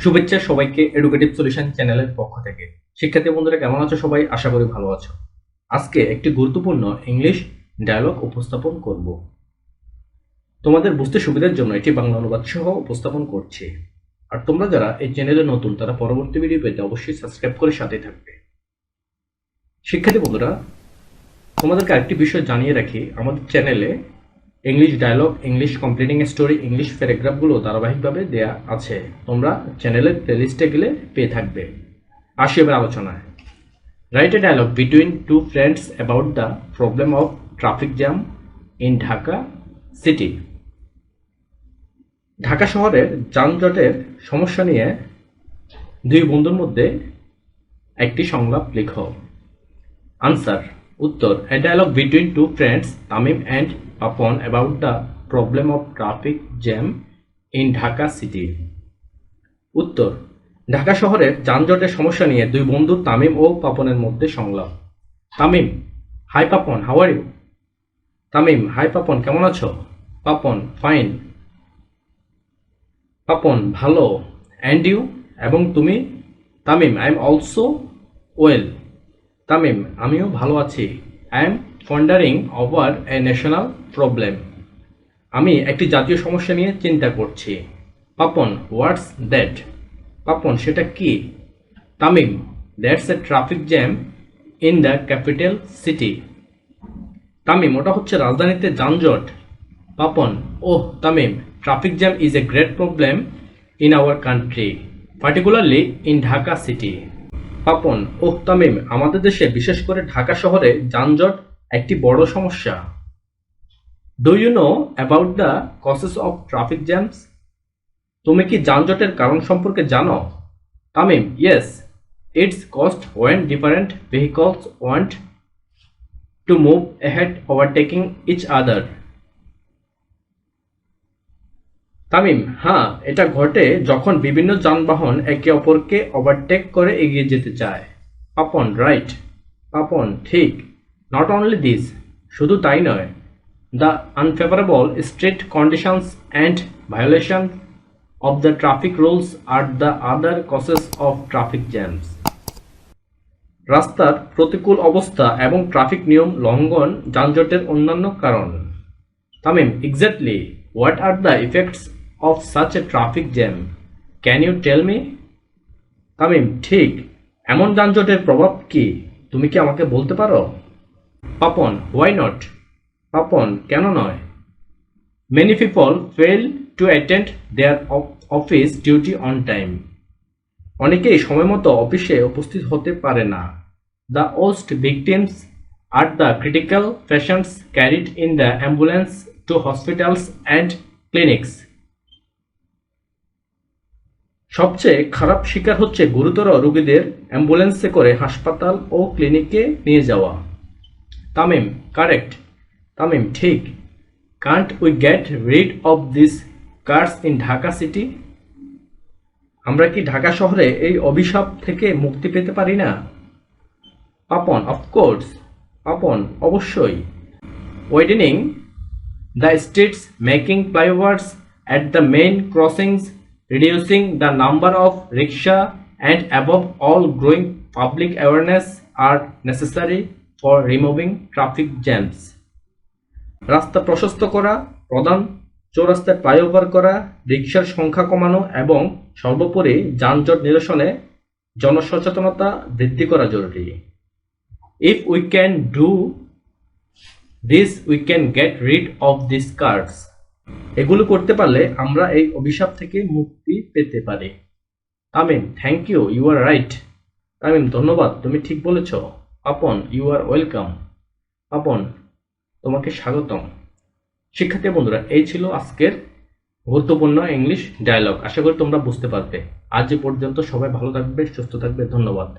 শুভেচ্ছা সবাইকে educative solution চ্যানেলের পক্ষ থেকে। শিক্ষার্থী বন্ধুরা কেমন আছো সবাই? আশা করি ভালো আছো। আজকে একটি গুরুত্বপূর্ণ ইংলিশ ডায়লগ উপস্থাপন করব। তোমাদের বুঝতে সুবিধার জন্য এটি বাংলা অনুবাদ সহ উপস্থাপন করছি। আর তোমরা যারা এই চ্যানেলে নতুন তারা পরবর্তী ভিডিও পেতে অবশ্যই সাবস্ক্রাইব করে সাথে থাকবে। শিক্ষার্থী বন্ধুরা, তোমাদেরকে আরেকটি বিষয় জানিয়ে রাখি, আমাদের চ্যানেলে English dialogue, English completing story, English প্যারাগ্রাফগুলো ধারাবাহিকভাবে দেয়া আছে। তোমরা চ্যানেলের প্লেলিস্টে গেলে পেয়ে থাকবে। আসি এবার আলোচনায়। Right a dialogue between two friends about the problem of traffic jam in Dhaka city. Dhaka শহরের যানজটের সমস্যা নিয়ে দুই বন্ধুর মধ্যে একটি সংলাপ লিখো। আনসার, উত্তর, a dialogue between two friends Tamim and Papan about the problem of traffic jam in Dhaka city. উত্তর, ঢাকা শহরের যানজটের সমস্যা নিয়ে দুই বন্ধু তামিম ও পাপনের মধ্যে সংলাপ। Tamim, hi Papon, how are you? Tamim, hi Papon, কেমন আছো? পাপন, ফাইন। পাপন, ভালো। And you? এবং তুমি? Tamim, I am also well. Tamim, আমিও ভালো আছি। I am pondering over a national problem. আমি একটি জাতীয় সমস্যা নিয়ে চিন্তা করছি। Papon, what's that? পাপন, সেটা কি? Tamim, that's a traffic jam in the capital city. Tamim, ওটা হচ্ছে রাজধানীতে যানজট। Papon, oh Tamim, traffic jam is a great problem in our country, particularly in Dhaka city. Papon, oh Tamim, আমাদের দেশে বিশেষ করে ঢাকা শহরে যানজট একটি বড় সমস্যা। Do you know about the causes of traffic jams? তুমি কি যানজটের কারণ সম্পর্কে জানো? Tamim, yes, it's caused when different vehicles want to move ahead overtaking each other. Tamim, হ্যাঁ, এটা ঘটে যখন বিভিন্ন যানবাহন একে অপরকে ওভারটেক করে এগিয়ে যেতে চায়। পাপন, রাইট। পাপন, ঠিক। নট অনলি দিস, শুধু তাই নয়, the unfavourable street conditions and violation of the traffic rules are the other causes of traffic jams. রাস্তার প্রতিকূল অবস্থা এবং ট্রাফিক নিয়ম লঙ্ঘন যানজটের অন্যান্য কারণ। Tamim, exactly, what are the effects of such a traffic jam? Can you tell me? Tamim, ঠিক, এমন যানজটের প্রভাব কি? তুমি কি আমাকে বলতে পারো? Papon, why not? পাপন, কেন নয়? Many people fail to attend their office duty on time. অনেকেই সময়মতো অফিসে উপস্থিত হতে পারে না। The worst victims are the critical patients carried in the ambulance to hospitals and clinics. সবচেয়ে খারাপ শিকার হচ্ছে গুরুতর রোগীদের অ্যাম্বুলেন্সে করে হাসপাতাল ও ক্লিনিকে নিয়ে যাওয়া। তামিম, কারেক্ট। তামিম, ঠিক। Can't we get rid of this cars in Dhaka city? আমরা কি ঢাকা শহরে এই অভিশাপ থেকে মুক্তি পেতে পারি না? পাপন, অফকোর্স। পাপন, অবশ্যই। Widening the streets, making flyovers at the main crossings, reducing the number of rickshaw, and above all growing public awareness are necessary for removing traffic jams. রাস্তা প্রশস্ত করা, প্রধান চৌরাস্তায় ফ্লাইওভার করা, রিকশার সংখ্যা কমানো এবং সর্বোপরি যানজট নিরসনে জনসচেতনতা বৃদ্ধি করা জরুরি। If we can do this, we can get rid of these cars. এগুলো করতে পারলে আমরা এই অভিশাপ থেকে মুক্তি পেতে পারি। Tamim, thank you, you are right. Tamim, ধন্যবাদ, তুমি ঠিক বলেছ। Papan, you are welcome. Papan, তোমাকে স্বাগতম। শিক্ষার্থী বন্ধুরা, এই ছিল আজকের গুরুত্বপূর্ণ ইংলিশ ডায়লগ। আশা করি তোমরা বুঝতে পারবে। আজ এ পর্যন্ত, সবাই ভালো থাকবে, সুস্থ থাকবে, ধন্যবাদ।